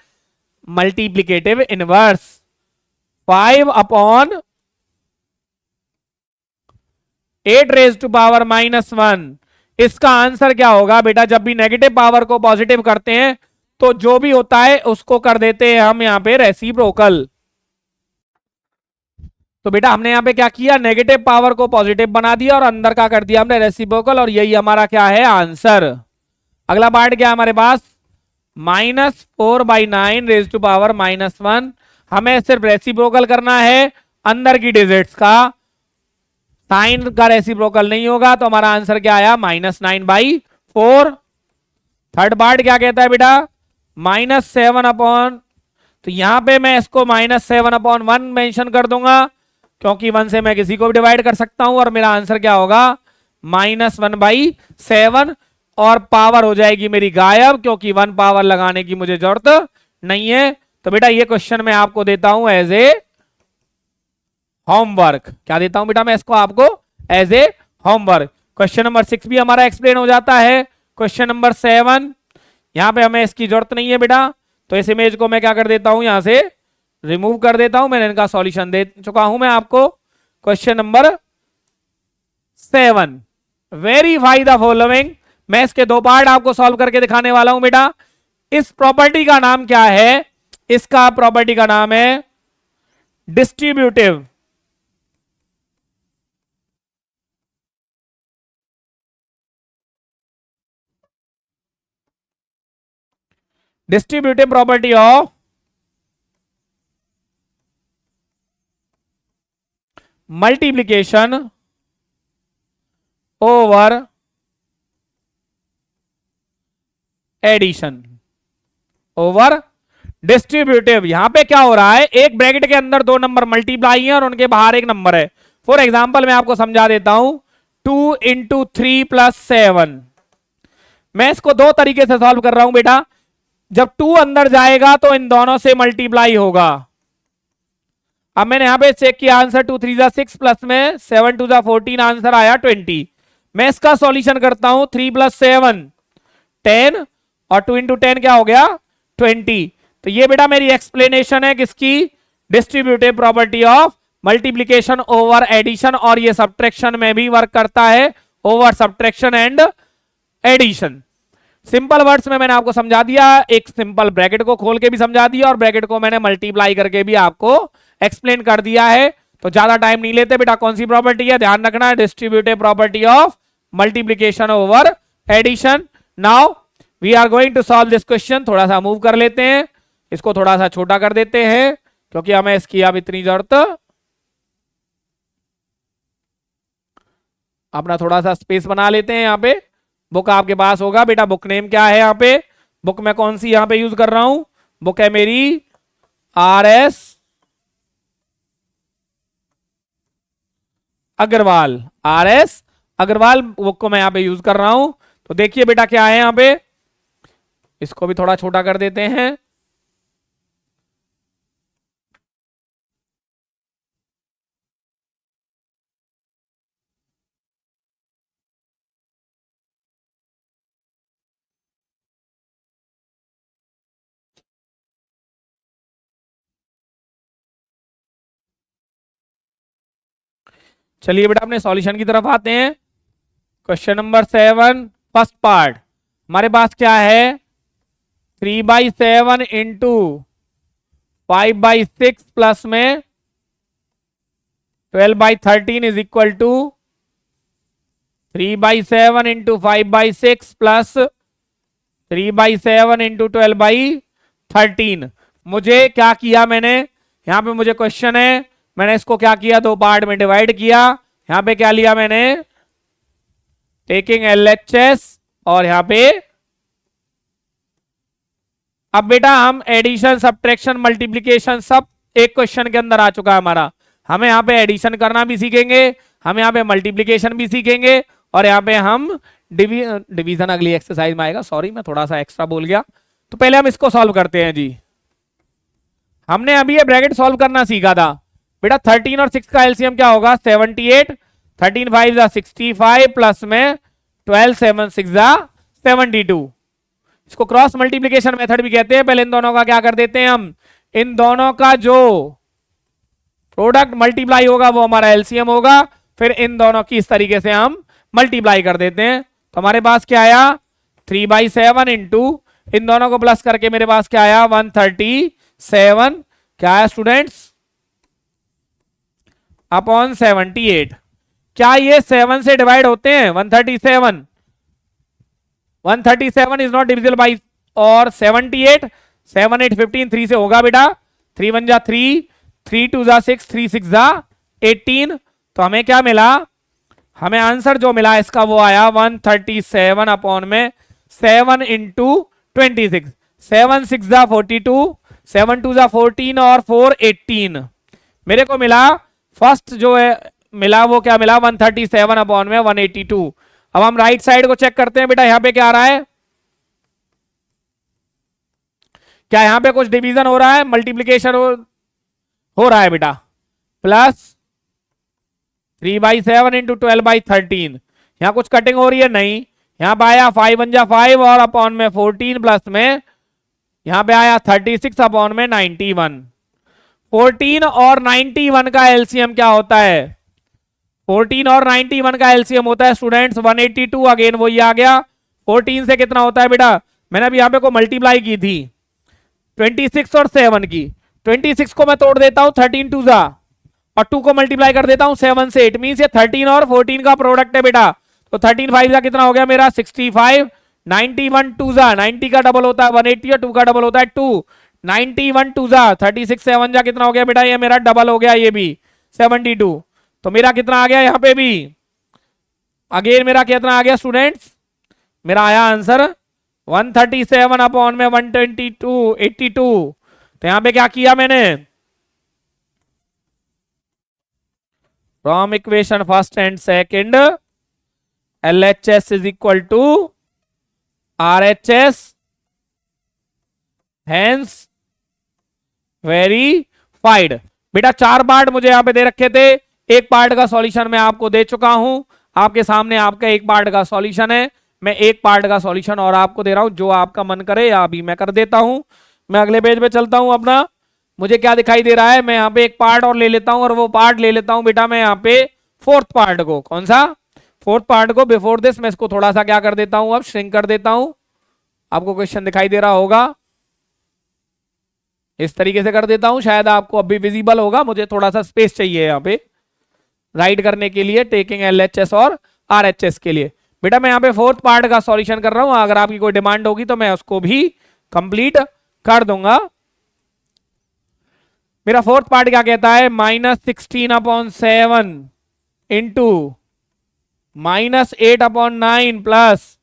multiplicative inverse. 5/8 raised to power -1, इसका आंसर क्या होगा बेटा? जब भी नेगेटिव पावर को पॉजिटिव करते हैं तो जो भी होता है उसको कर देते हैं हम यहां पे रेसिप्रोकल। तो बेटा हमने यहां पे क्या किया? नेगेटिव पावर को पॉजिटिव बना दिया और अंदर का कर दिया हमने रेसिप्रोकल, और यही हमारा क्या है? आंसर। अगला पार्ट क्या है हमारे पास? -4/9 रेज़ टू पावर -1। हमें सिर्फ रेसिप्रोकल करना है अंदर की डिजिट्स का, 9 का रेसिप्रोकल नहीं होगा, तो हमारा आंसर क्या आया, -9/4। थर्ड पार्ट क्या कहता है बेटा, -7 अपॉन, तो यहां पे मैं इसको -7/1 मेंशन कर दूंगा, क्योंकि 1 से मैं किसी को भी डिवाइड कर सकता हूं, और मेरा आंसर क्या होगा, -1/7, और पावर हो जाएगी मेरी गायब, क्योंकि 1 पावर लगाने की मुझे जरूरत नहीं है। तो बेटा ये क्वेश्चन मैं आपको देता हूं एज ए होमवर्क। क्या देता हूं बेटा मैं इसको आपको, as a homework. Question number 6 भी हमारा एक्सप्लेन हो जाता है। क्वेश्चन नंबर 7, यहां पे हमें इसकी जरूरत नहीं है बेटा, तो इस इमेज को मैं क्या कर देता हूं, यहां से रिमूव कर देता हूं। मैंने इनका सॉल्यूशन दे चुका हूं मैं आपको। Question number 7, verify the following. मैं इसके 2 पार्ट आपको सॉल्व करके दिखाने वाला हूं बेटा। इस प्रॉपर्टी का नाम क्या है, इसका प्रॉपर्टी का नाम है distributive property of multiplication over addition over distributive. यहां पे क्या हो रहा है, एक ब्रैकेट के अंदर 2 नंबर मल्टीप्लाई है और उनके बाहर एक नंबर है। फॉर एग्जांपल मैं आपको समझा देता हूं, 2 × 3 + 7। मैं इसको 2 तरीके से सॉल्व कर रहा हूं बेटा। जब 2 अंदर जाएगा तो इन दोनों से मल्टीप्लाई होगा। अब मैंने यहां पे चेक किया, आंसर 2 × 3 = 6, प्लस में 7 × 2 = 14, आंसर आया 20। मैं इसका सॉल्यूशन करता हूं, 3 + 7 10, और 2 × 10 क्या हो गया, 20। तो ये बेटा मेरी एक्सप्लेनेशन है किसकी, distributive property of multiplication over addition, और ये सब्ट्रैक्शन में भी वर्क करता है, over subtraction and addition. Simple words में मैंने आपको समझा दिया, एक सिंपल ब्रैकेट को खोल के भी समझा दिया, और ब्रैकेट को मैंने मल्टीप्लाई करके भी आपको एक्सप्लेन कर दिया है। तो ज्यादा टाइम नहीं लेते बेटा, कौन सी प्रॉपर्टी है, ध्यान रखना है, distributive property of multiplication over addition. Now we are going to solve this question. थोड़ा सा मूव कर लेते हैं, इसको थोड़ा सा छोटा कर देते हैं, क्योंकि हमें इसकी अब इतनी जरूरत, अपना थोड़ा सा स्पेस बना लेते हैं। यहाँ पे बुक आपके पास होगा बेटा, बुक नेम क्या है, यहाँ पे बुक मैं कौन सी यहाँ पे यूज कर रहा हूं, बुक है मेरी RS Agarwal. RS Agarwal book को मैं यहाँ पे यूज कर रहा हूं। तो देखिए बेटा क्या है यहाँ पे, इसको भी थोड़ा छोटा कर देते हैं। चलिए बेटा अपने सॉल्यूशन की तरफ आते हैं। क्वेश्चन नंबर 7, फर्स्ट पार्ट हमारे पास क्या है, 3/7 × 5/6 प्लस में 12/13 इज इक्वल टू 3/7 × 5/6 प्लस 3/7 × 12/13। मुझे क्या किया मैंने, यहां पे मुझे क्वेश्चन है, मैंने इसको क्या किया, 2 पार्ट में डिवाइड किया। यहां पे क्या लिया मैंने, टेकिंग LHS, और यहां पे अब बेटा हम एडिशन सब्ट्रैक्शन मल्टीप्लिकेशन सब एक क्वेश्चन के अंदर आ चुका है हमारा। हमें यहाँ पे एडिशन करना भी सीखेंगे, हम यहाँ पे मल्टीप्लिकेशन भी सीखेंगे, और यहाँ पे हम डिवीजन अगली एक्सरसाइज में आएगा। सॉरी मैं थोड़ा सा एक्स्ट्रा बोल गया। तो पहले हम इसको सॉल्व करते हैं जी। हमने अभी ये ब्रैकेट सॉल्व करना सीखा था बेटा। 13 और 6 का एलसीएम क्या होगा, 78, 13 5 = 65, प्लस में 12 7 6 = 72। इसको क्रॉस मल्टीप्लिकेशन मेथड भी कहते हैं। पहले इन दोनों का क्या कर देते हैं, हम इन दोनों का जो प्रोडक्ट मल्टीप्लाई होगा वो हमारा एलसीएम होगा, फिर इन दोनों की इस तरीके से हम मल्टीप्लाई कर देते हैं। तो हमारे पास क्या आया, 3/7 इंटू इन दोनों को प्लस करके मेरे पास क्या आया, 137 क्या है स्टूडेंट्स अपॉन 78। क्या ये 7 से डिवाइड होते हैं, 137 इज नॉट डिविजिबल बाई, और 78 7 8 15 3 से होगा बेटा, 3 1 जा 3, 3 2 जा 6, 3 6 जा 18। तो हमें क्या मिला, हमें आंसर जो मिला इसका वो आया 137 अपॉन में 7 इंटू 26। 7 6 जा 42, 7 2 जा 14 और 4 18। मेरे को मिला फर्स्ट जो है मिला वो क्या मिला 137 अपॉन में 182। अब हम राइट साइड को चेक करते हैं बेटा, यहां पे क्या आ रहा है, क्या यहां पे कुछ डिवीजन हो रहा है, मल्टीप्लीकेशन हो रहा है बेटा। प्लस 3/7 इंटू 12/13, यहां कुछ कटिंग हो रही है नहीं, यहां पे आया 5 1 जा 5 और अपॉन में 14 प्लस में यहां पे आया 36 अपॉन में 91। 14 और 91 का एलसीएम क्या होता है, 14 और 91 का एलसीएम होता है स्टूडेंट्स 182। अगेन वही आ गया, 14 से कितना होता है बेटा, मैंने अभी यहां पे को मल्टीप्लाई की थी 26 और 7 की, 26 को मैं तोड़ देता हूं 13 2 जा और 2 को मल्टीप्लाई कर देता हूं 7 से, इट मींस ये 13 और 14 का प्रोडक्ट है बेटा। तो 13 5 जा कितना हो गया मेरा 65, 91 2 जा 90 का डबल होता है 180 और 2 का डबल होता है 2, 91 2 जा 36 7 जा कितना हो गया बेटा, ये मेरा डबल हो गया ये भी 72। तो मेरा कितना आ गया यहां पे भी, अगेन मेरा कितना आ गया स्टूडेंट्स, मेरा आया आंसर 137 अपॉन में 122 82। तो यहां पे क्या किया मैंने, from equation first and second LHS is equal to RHS, hence verified. बेटा 4 पार्ट मुझे यहां पे दे रखे थे, एक पार्ट का सॉल्यूशन मैं आपको दे चुका हूं, आपके सामने आपका एक पार्ट का सॉल्यूशन है, मैं एक पार्ट का सॉल्यूशन और आपको दे रहा हूं, जो आपका मन करे या अभी मैं कर देता हूं। मैं अगले पेज पे चलता हूं अपना, मुझे क्या दिखाई दे रहा है, मैं यहाँ पे एक पार्ट और ले लेता हूं और वो पार्ट ले लेता हूं बेटा मैं यहाँ पे फोर्थ पार्ट को, कौन सा फोर्थ पार्ट को। बिफोर दिस मैं इसको थोड़ा सा क्या कर देता हूं, अब श्रिंक कर देता हूं, आपको क्वेश्चन दिखाई दे रहा होगा, इस तरीके से कर देता हूं, शायद आपको अभी विजिबल होगा, मुझे थोड़ा सा स्पेस चाहिए यहाँ पे राइट करने के लिए, टेकिंग LHS और RHS के लिए। बेटा मैं यहाँ पे फोर्थ पार्ट का सॉल्यूशन कर रहा हूं, अगर आपकी कोई डिमांड होगी तो मैं उसको भी कंप्लीट कर दूंगा। मेरा फोर्थ पार्ट क्या कहता है, -16/7 into -8/9 plus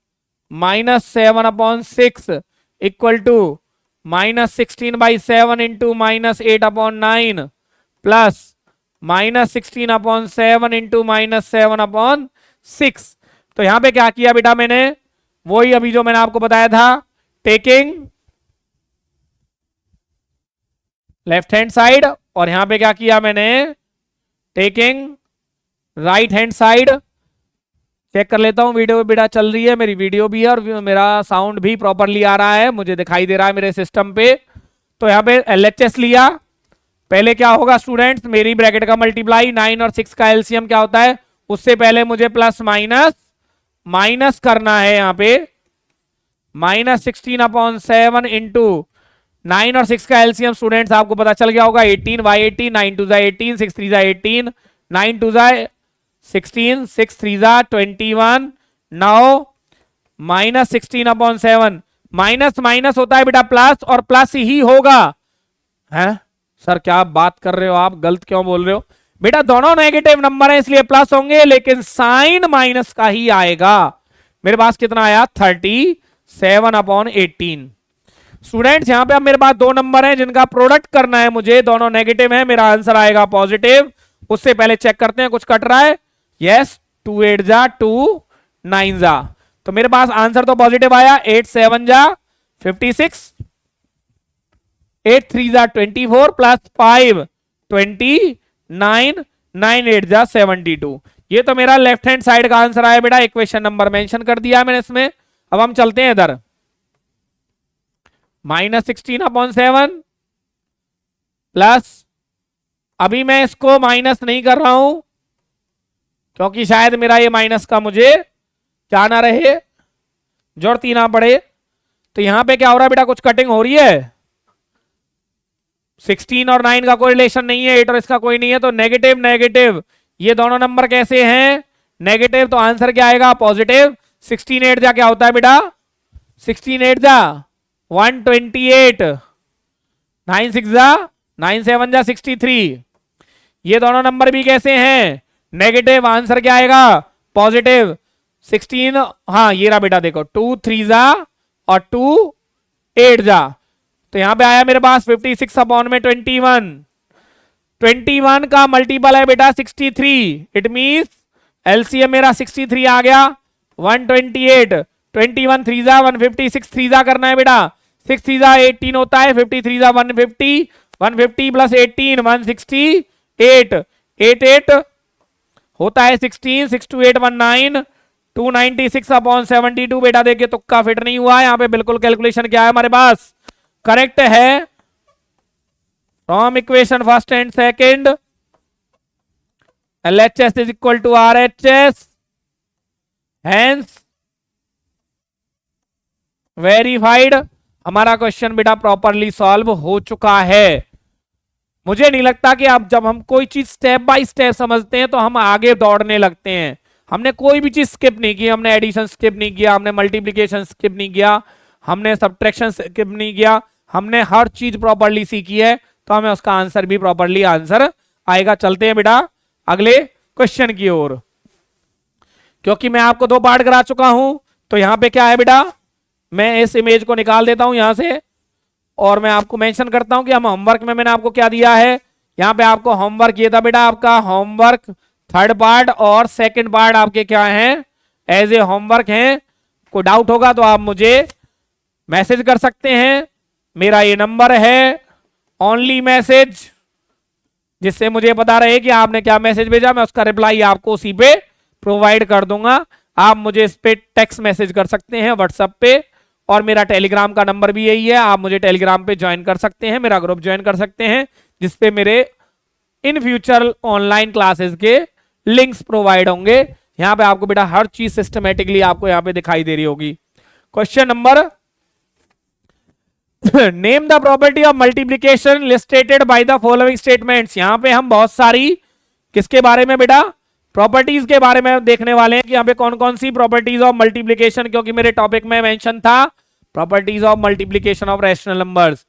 -7/6 equal to -16/7 into -8/9 plus -16/7 into -7/6। तो यहां पे क्या किया बेटा मैंने, वही अभी जो मैंने आपको बताया था, टेकिंग लेफ्ट हैंड साइड, और यहां पे क्या किया मैंने, taking right hand side. Check कर लेता हूं वीडियो बेटा चल रही है, मेरी वीडियो भी है और मेरा साउंड भी प्रॉपरली आ रहा है, मुझे दिखाई दे रहा है मेरे सिस्टम पे। तो यहां पे LHS लिया, पहले क्या होगा स्टूडेंट्स, मेरी ब्रैकेट का मल्टीप्लाई 9 और 6 का एलसीएम क्या होता है, उससे पहले मुझे प्लस माइनस करना है, यहां पे -16/7 इंटू 9 और 6 का एलसीएम स्टूडेंट्स आपको पता चल गया होगा 18 बाई 18, 9 2 18, 6 3 18, 9 2 16, 6 3 21। नाउ -16/7, माइनस माइनस होता है बेटा प्लस, और प्लस ही होगा, है सर क्या बात कर रहे हो आप, गलत क्यों बोल रहे हो बेटा, दोनों नेगेटिव नंबर है इसलिए प्लस होंगे, लेकिन साइन माइनस का ही आएगा। मेरे पास कितना आया 37/18। स्टूडेंट्स यहां पे अब मेरे पास 2 नंबर हैं जिनका प्रोडक्ट करना है मुझे, दोनों नेगेटिव है, मेरा आंसर आएगा पॉजिटिव। उससे पहले चेक करते हैं कुछ कट रहा है, यस 2 8 जा 2 9 जा, तो मेरे पास आंसर तो पॉजिटिव आया, 8 7 जा 56, 8 3 जा 24 प्लस 5 29, 9 8 जा 72। ये तो मेरा लेफ्ट हैंड साइड का आंसर आया बेटा, इक्वेशन नंबर मेंशन कर दिया मैंने इसमें। अब हम चलते हैं इधर, -16/7 प्लस, अभी मैं इसको माइनस नहीं कर रहा हूं क्योंकि शायद मेरा ये माइनस का मुझे क्या ना रहे, जरूरत ही ना पड़े। तो यहां पे क्या हो रहा है बेटा, कुछ कटिंग हो रही है, 16 और 9 का कोई रिलेशन नहीं है, 8 और इसका कोई नहीं है, तो नेगेटिव नेगेटिव, ये दोनों नंबर कैसे हैं नेगेटिव, तो आंसर क्या आएगा पॉजिटिव। 16 8 जा क्या होता है बेटा, 16 8 जा 128, 9 6 जा 9 7 जा 63, ये दोनों नंबर भी कैसे हैं नेगेटिव, आंसर क्या आएगा पॉजिटिव 16, हाँ ये रहा बेटा, देखो 2 3 जा और 2 8 जा, तो यहां पे आया मेरे पास 56 अपॉन में 21। 21 का मल्टीपल है बेटा 63, इट मींस एलसीएम मेरा 63 आ गया। 128, 21 3 जा 156, 3 जा करना है बेटा, 6 3 जा 18 होता है, 53 जा 150, 150 प्लस 18 168, 88 होता है 16, 6 2 8 19, 296 अपॉन 72 बेटा। देखिए तुक्का फिट नहीं हुआ है यहाँ पे, बिल्कुल कैलकुलेशन क्या है हमारे पास, करेक्ट है from equation first and second. LHS is equal to RHS, hence verified. हमारा क्वेश्चन बेटा प्रॉपरली सॉल्व हो चुका है। मुझे नहीं लगता कि आप जब हम कोई चीज स्टेप बाय स्टेप समझते हैं तो हम आगे दौड़ने लगते हैं। हमने कोई भी चीज स्किप नहीं की, हमने एडिशन स्किप नहीं किया, हमने मल्टीप्लिकेशन स्किप नहीं किया, हमने सब्ट्रैक्शन स्किप नहीं किया, हमने हर चीज प्रॉपरली सीखी है, तो हमें उसका आंसर भी प्रॉपरली आंसर आएगा। चलते हैं बेटा अगले क्वेश्चन की ओर, क्योंकि मैं आपको 2 पार्ट करा चुका हूं। तो यहां पे क्या है बेटा, मैं इस इमेज को निकाल देता हूं यहां से, और मैं आपको मेंशन करता हूं कि हम होमवर्क में मैंने आपको क्या दिया है। यहां पे आपको होमवर्क ये था बेटा, आपका होमवर्क 3rd पार्ट और 2nd पार्ट आपके क्या हैं, एज ए होमवर्क हैं। कोई डाउट होगा तो आप मुझे मैसेज कर सकते हैं, मेरा ये नंबर है ओनली मैसेज, जिससे मुझे पता रहे कि आपने क्या मैसेज भेजा, मैं उसका रिप्लाई आपको उसी पे प्रोवाइड कर दूंगा। आप मुझे इस पे टेक्स्ट मैसेज कर सकते हैं व्हाट्सएप पे, और मेरा टेलीग्राम का नंबर भी यही है, आप मुझे टेलीग्राम पे ज्वाइन कर सकते हैं, मेरा ग्रुप ज्वाइन कर सकते हैं, जिसपे मेरे इन फ्यूचर ऑनलाइन क्लासेस के लिंक्स प्रोवाइड होंगे। यहां पे आपको बेटा हर चीज सिस्टमेटिकली आपको यहां पे दिखाई दे रही होगी। Question number name the property of multiplication listed by the following statements. यहां पे हम बहुत सारी किसके बारे में बेटा, प्रॉपर्टीज के बारे में देखने वाले हैं कि यहां पे कौन कौन सी प्रॉपर्टीज ऑफ मल्टीप्लीकेशन, क्योंकि मेरे टॉपिक में मेंशन था properties of multiplication of rational numbers.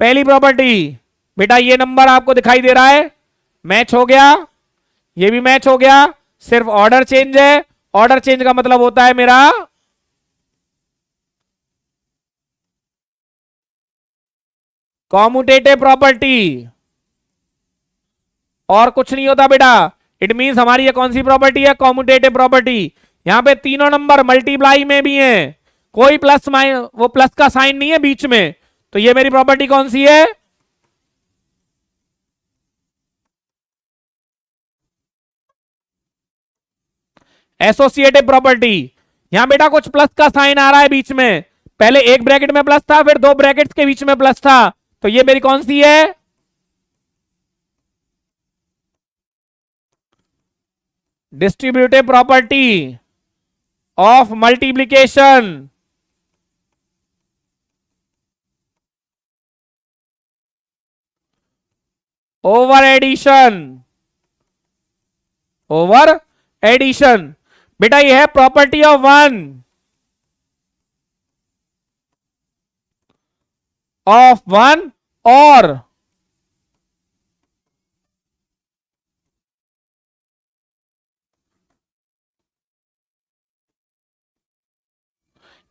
पहली प्रॉपर्टी बेटा, ये नंबर आपको दिखाई दे रहा है, मैच हो गया, ये भी मैच हो गया, सिर्फ ऑर्डर चेंज है। ऑर्डर चेंज का मतलब होता है मेरा कॉम्यूटेटिव प्रॉपर्टी, और कुछ नहीं होता बेटा। इट मींस हमारी ये कौन सी प्रॉपर्टी है, कॉम्यूटेटिव प्रॉपर्टी। यहां पे तीनों नंबर मल्टीप्लाई में भी हैं, कोई प्लस माइनस, वो प्लस का साइन नहीं है बीच में, तो ये मेरी प्रॉपर्टी कौन सी है, एसोसिएटिव प्रॉपर्टी। यहां बेटा कुछ प्लस का साइन आ रहा है बीच में, पहले एक ब्रैकेट में प्लस था, फिर 2 ब्रैकेट्स के बीच में प्लस था, तो ये मेरी कौन सी है, distributive property of multiplication. Over addition, over addition बेटा ये है प्रॉपर्टी ऑफ 1 ऑफ 1 और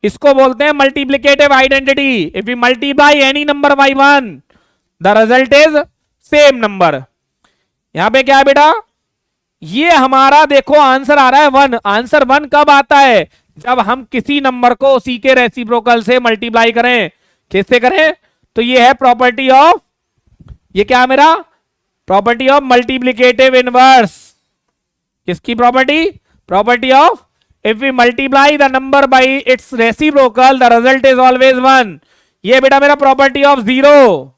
इसको बोलते हैं multiplicative identity. If you multiply any number by 1 the result is same number. यहां पे क्या है बेटा, ये हमारा देखो आंसर आ रहा है 1। आंसर 1 कब आता है, जब हम किसी नंबर को उसी के रेसिप्रोकल से मल्टीप्लाई करें। किससे करें, तो ये है प्रॉपर्टी ऑफ, ये क्या है मेरा, प्रॉपर्टी ऑफ मल्टीप्लिकेटिव इनवर्स। किसकी property, property of if we multiply the number by its reciprocal the result is always 1। ये बेटा मेरा प्रॉपर्टी ऑफ 0।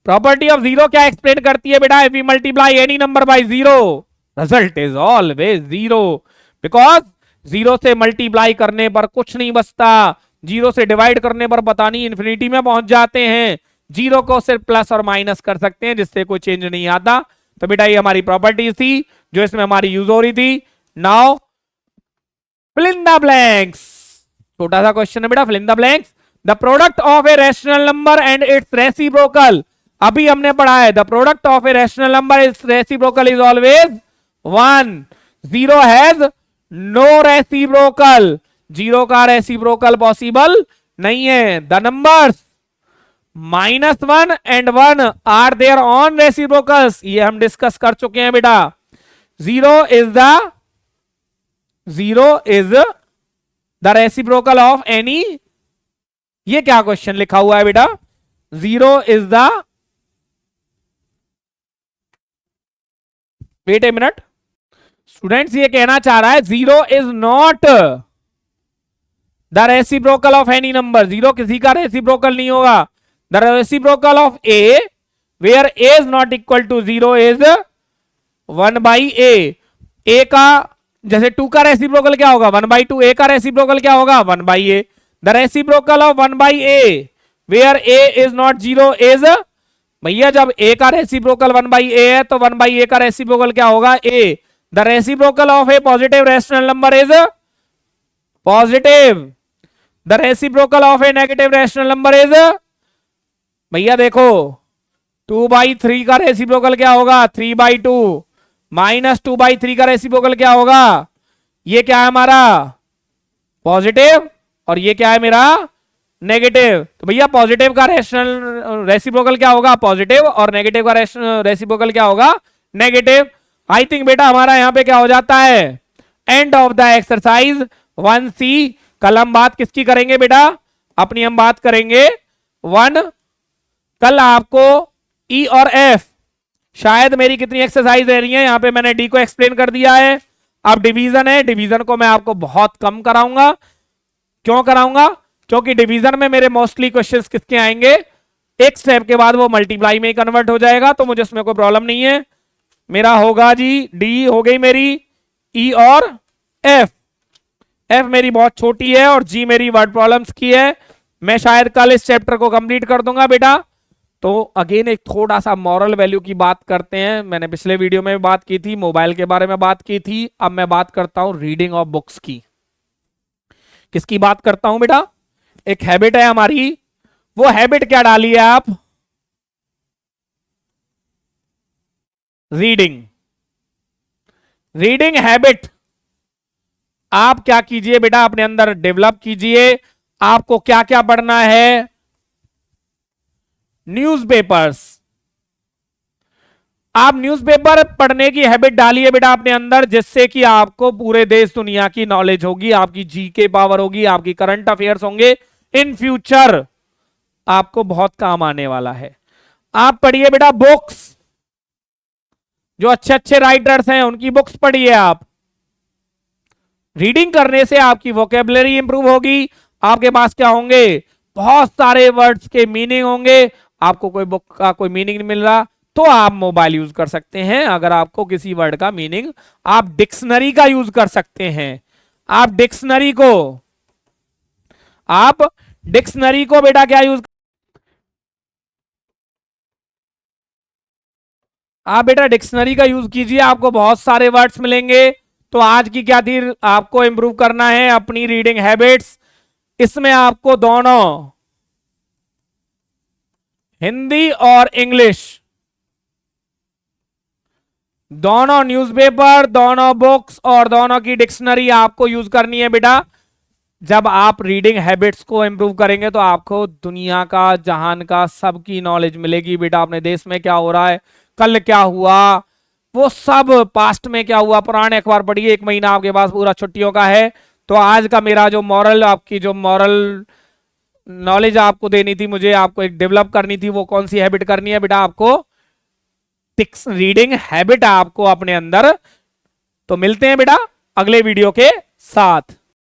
प्रॉपर्टी ऑफ 0 क्या एक्सप्लेन करती है बेटा, if we multiply any number by 0 result is always 0, because 0 से मल्टीप्लाई करने पर कुछ नहीं बचता, 0 से डिवाइड करने पर पता नहीं इंफिनिटी में पहुंच जाते हैं। 0 को सिर्फ प्लस और माइनस कर सकते हैं, जिससे कोई चेंज नहीं आता। तो बेटा ये हमारी प्रॉपर्टीज थी जो इसमें हमारी यूज हो रही थी। Now fill in the blanks, छोटा सा क्वेश्चन है बेटा, fill in the blanks. The product of a rational number and its reciprocal अभी हमने पढ़ा है the product of a rational number is reciprocal is always 1. Zero has no reciprocal, zero का रेसिप्रोकल पॉसिबल नहीं है. The numbers -1 and 1 are there on reciprocals, ये हम डिस्कस कर चुके हैं बेटा. Zero is the reciprocal of any, ये क्या क्वेश्चन लिखा हुआ है बेटा? Zero is the, wait a minute students, ये कहना चाह रहा है zero is not the reciprocal of any number. Zero किसी का रेसिप्रोकल नहीं होगा. The reciprocal of a where a is not equal to zero is 1/a. A का जैसे 2 का रेसिप्रोकल क्या होगा? 1/2. ए का रेसिप्रोकल क्या होगा? 1/a. The reciprocal of 1/a where a is not zero is, भैया जब a का रेसिप्रोकल 1/a है तो 1/a का रेसिप्रोकल क्या होगा? a. The reciprocal of A positive rational number is positive. The reciprocal of A negative rational number is, भैया देखो 2/3 का रेसिप्रोकल क्या होगा? 3/2. -2/3 का रेसिप्रोकल क्या होगा? ये क्या है हमारा? पॉजिटिव. और ये क्या है मेरा? नेगेटिव. तो भैया पॉजिटिव का रैशनल रेसिप्रोकल क्या होगा? पॉजिटिव. और नेगेटिव का रेसिप्रोकल क्या होगा? नेगेटिव. आई थिंक बेटा हमारा यहां पे क्या हो जाता है? End of the exercise 1C. कल हम बात किसकी करेंगे बेटा? अपनी हम बात करेंगे 1. कल आपको E और F, शायद मेरी कितनी एक्सरसाइज रह रही है, यहां पे मैंने D को एक्सप्लेन कर दिया है. अब डिवीजन है, डिवीजन को मैं आपको बहुत कम कराऊंगा. क्यों कराऊंगा? क्योंकि डिवीजन में मेरे मोस्टली क्वेश्चंस किसके आएंगे? एक स्टेप के बाद वो मल्टीप्लाई में कन्वर्ट हो जाएगा, तो मुझे उसमें कोई प्रॉब्लम नहीं है. मेरा होगा जी डी हो गई मेरी, ई और एफ. एफ मेरी बहुत छोटी है और जी मेरी वर्ड प्रॉब्लम्स की है. मैं शायद कल इस चैप्टर को कंप्लीट कर दूंगा बेटा. तो अगेन एक थोड़ा सा मॉरल वैल्यू की बात करते हैं. मैंने पिछले वीडियो में बात की थी, मोबाइल के बारे में बात की थी. अब मैं बात करता हूं रीडिंग ऑफ बुक्स की. किसकी बात करता हूं बेटा? एक हैबिट है हमारी. वो हैबिट क्या डाली है आप? Reading habit. आप क्या कीजिए बेटा, अपने अंदर डेवलप कीजिए. आपको क्या क्या पढ़ना है? न्यूज़पेपर्स. आप न्यूज़पेपर पढ़ने की हैबिट डालिए बेटा अपने अंदर, जिससे कि आपको पूरे देश दुनिया की नॉलेज होगी, आपकी जीके पावर होगी, आपकी करंट अफेयर्स होंगे. इन फ्यूचर आपको बहुत काम आने वाला है. आप पढ़िए बेटा बुक्स. जो अच्छे अच्छे राइटर्स हैं उनकी बुक्स पढ़िए आप. रीडिंग करने से आपकी वोकेबलरी इंप्रूव होगी. आपके पास क्या होंगे? बहुत सारे वर्ड्स के मीनिंग होंगे. आपको कोई बुक का कोई मीनिंग नहीं मिल रहा तो आप मोबाइल यूज कर सकते हैं. अगर आपको किसी वर्ड का मीनिंग, आप डिक्शनरी का यूज कर सकते हैं. आप डिक्शनरी को बेटा क्या यूज, आप बेटा डिक्शनरी का यूज कीजिए. आपको बहुत सारे वर्ड्स मिलेंगे. तो आज की क्या थी? आपको इंप्रूव करना है अपनी रीडिंग हैबिट्स. इसमें आपको दोनों हिंदी और इंग्लिश, दोनों न्यूज़पेपर, दोनों बुक्स और दोनों की डिक्शनरी आपको यूज करनी है बेटा. जब आप रीडिंग हैबिट्स को इंप्रूव करेंगे तो आपको दुनिया का, जहान का, सबकी नॉलेज मिलेगी बेटा. अपने देश में क्या हो रहा है, कल क्या हुआ, वो सब, पास्ट में क्या हुआ, पुराने अखबार पढ़िए. 1 महीना आपके पास पूरा छुट्टियों का है. तो आज का मेरा जो मॉरल, आपकी जो मॉरल नॉलेज आपको देनी थी, मुझे आपको एक डेवलप करनी थी, वो कौन सी हैबिट करनी है बेटा? आपको रीडिंग हैबिट आपको अपने अंदर. तो मिलते हैं बेटा अगले वीडियो के साथ.